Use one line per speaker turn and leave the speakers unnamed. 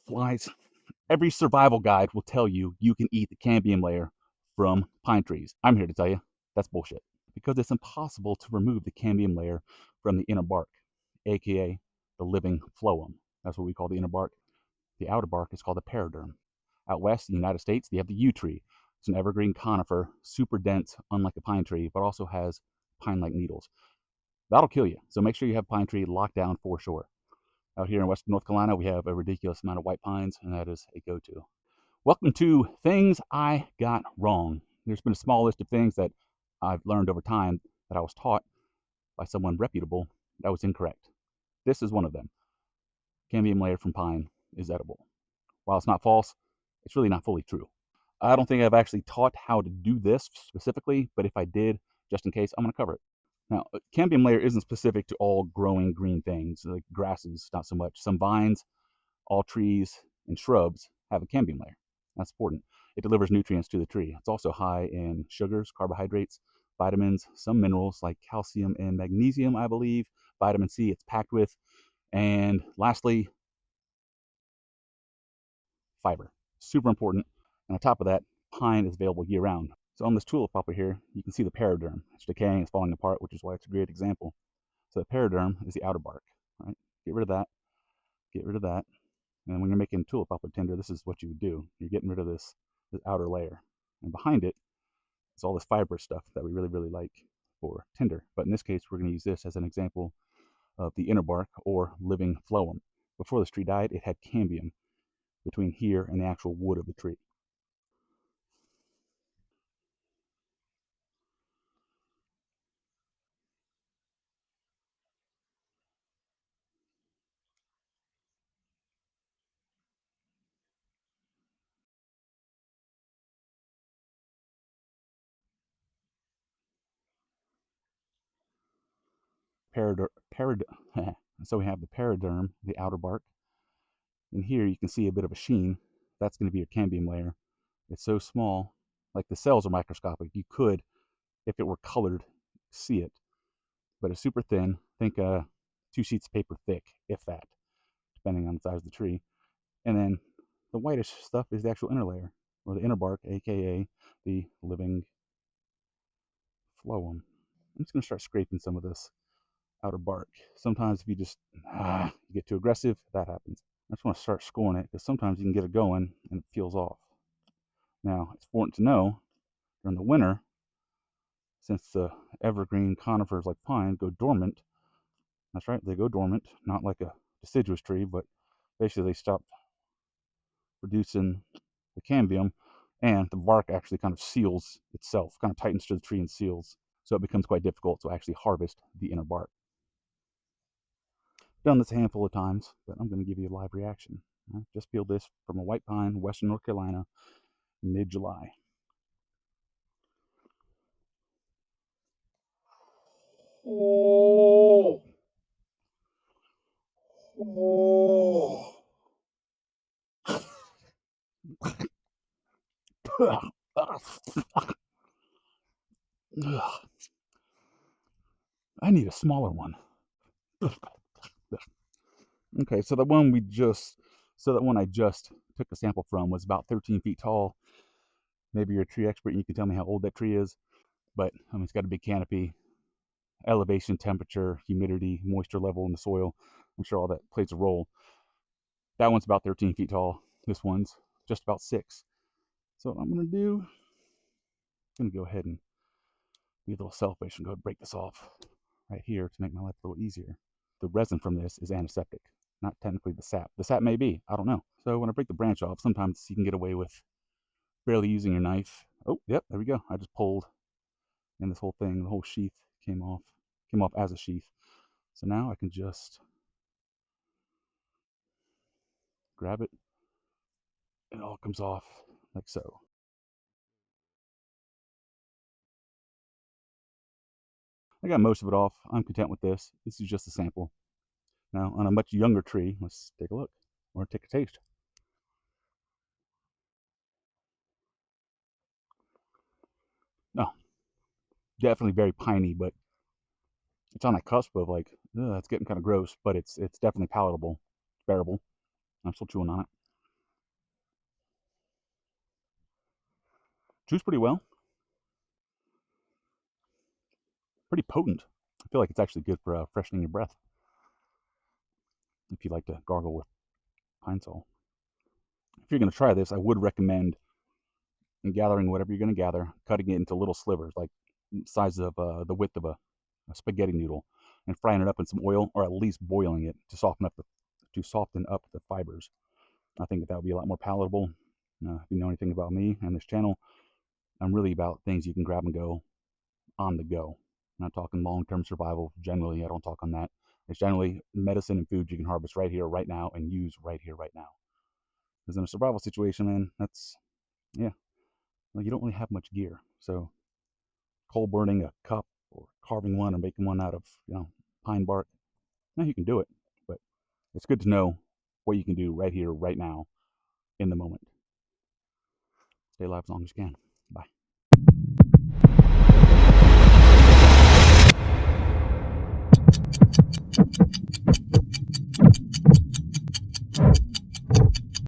Flies. Every survival guide will tell you you can eat the cambium layer from pine trees. I'm here to tell you that's bullshit, because it's impossible to remove the cambium layer from the inner bark, aka the living phloem. That's what we call the inner bark. The outer bark is called the periderm. Out west in the United States, they have the yew tree. It's an evergreen conifer, super dense, unlike a pine tree, but also has pine-like needles. That'll kill you. So make sure you have pine tree locked down for sure. Out here in western North Carolina, we have a ridiculous amount of white pines, and that is a go-to. Welcome to Things I Got Wrong. There's been a small list of things that I've learned over time that I was taught by someone reputable that was incorrect. This is one of them. Cambium layer from pine is edible. While it's not false, it's really not fully true. I don't think I've actually taught how to do this specifically, but if I did, just in case, I'm going to cover it. Now, cambium layer isn't specific to all growing green things, like grasses, not so much. Some vines, all trees, and shrubs have a cambium layer. That's important. It delivers nutrients to the tree. It's also high in sugars, carbohydrates, vitamins, some minerals like calcium and magnesium, I believe. Vitamin C, it's packed with. And lastly, fiber. Super important. And on top of that, pine is available year round. So on this tulip poplar here, you can see the periderm. It's decaying, it's falling apart, which is why it's a great example. So the periderm is the outer bark, right? Get rid of that, get rid of that. And when you're making tulip poplar tinder, this is what you would do. You're getting rid of this outer layer. And behind it is all this fibrous stuff that we really, really like for tinder. But in this case, we're going to use this as an example of the inner bark or living phloem. Before this tree died, it had cambium between here and the actual wood of the tree. Parad- parad- so we have the periderm, the outer bark, and here you can see a bit of a sheen. That's going to be your cambium layer. It's so small, like the cells are microscopic. You could, if it were colored, see it, but it's super thin. Think 2 sheets of paper thick, if that, depending on the size of the tree. And then the whitish stuff is the actual inner layer, or the inner bark, aka the living phloem. I'm just going to start scraping some of this outer bark. Sometimes if you just you get too aggressive, that happens. I just want to start scoring it because sometimes you can get it going and it peels off. Now, it's important to know during the winter, since the evergreen conifers like pine go dormant, that's right, they go dormant, not like a deciduous tree, but basically they stop producing the cambium, and the bark actually kind of seals itself, kind of tightens to the tree and seals. So it becomes quite difficult to actually harvest the inner bark. Done this a handful of times, but I'm going to give you a live reaction. I just peeled this from a white pine, western North Carolina, mid-July. Oh, oh. I need a smaller one. Okay, so that one I just took a sample from was about 13 feet tall. Maybe you're a tree expert and you can tell me how old that tree is, but it's got a big canopy, elevation, temperature, humidity, moisture level in the soil. I'm sure all that plays a role. That one's about 13 feet tall. This one's just about 6. So what I'm going to do, I'm going to go ahead and be a little selfish and go and break this off right here to make my life a little easier. The resin from this is antiseptic, not technically the sap. The sap may be, I don't know. So when I break the branch off, sometimes you can get away with barely using your knife. Oh, yep, there we go. I just pulled, and this whole thing, the whole sheath came off as a sheath. So now I can just grab it. It all comes off like so. I got most of it off. I'm content with this. This is just a sample. Now, on a much younger tree, let's take a look or take a taste. No, definitely very piney, but it's on that cusp of like, it's getting kind of gross, but it's definitely palatable, bearable. I'm still chewing on it. Chews pretty well. Pretty potent. I feel like it's actually good for freshening your breath if you like to gargle with pine sol. If you're going to try this, I would recommend gathering whatever you're going to gather, cutting it into little slivers, like size of the width of a spaghetti noodle, and frying it up in some oil, or at least boiling it to soften up the fibers. I think that would be a lot more palatable. If you know anything about me and this channel, I'm really about things you can grab and go on the go. I'm not talking long-term survival. Generally, I don't talk on that. It's generally medicine and food you can harvest right here, right now, and use right here, right now. Because in a survival situation, man, yeah, well, you don't really have much gear. So coal burning a cup or carving one or making one out of, pine bark, now you can do it. But it's good to know what you can do right here, right now, in the moment. Stay alive as long as you can. Bye.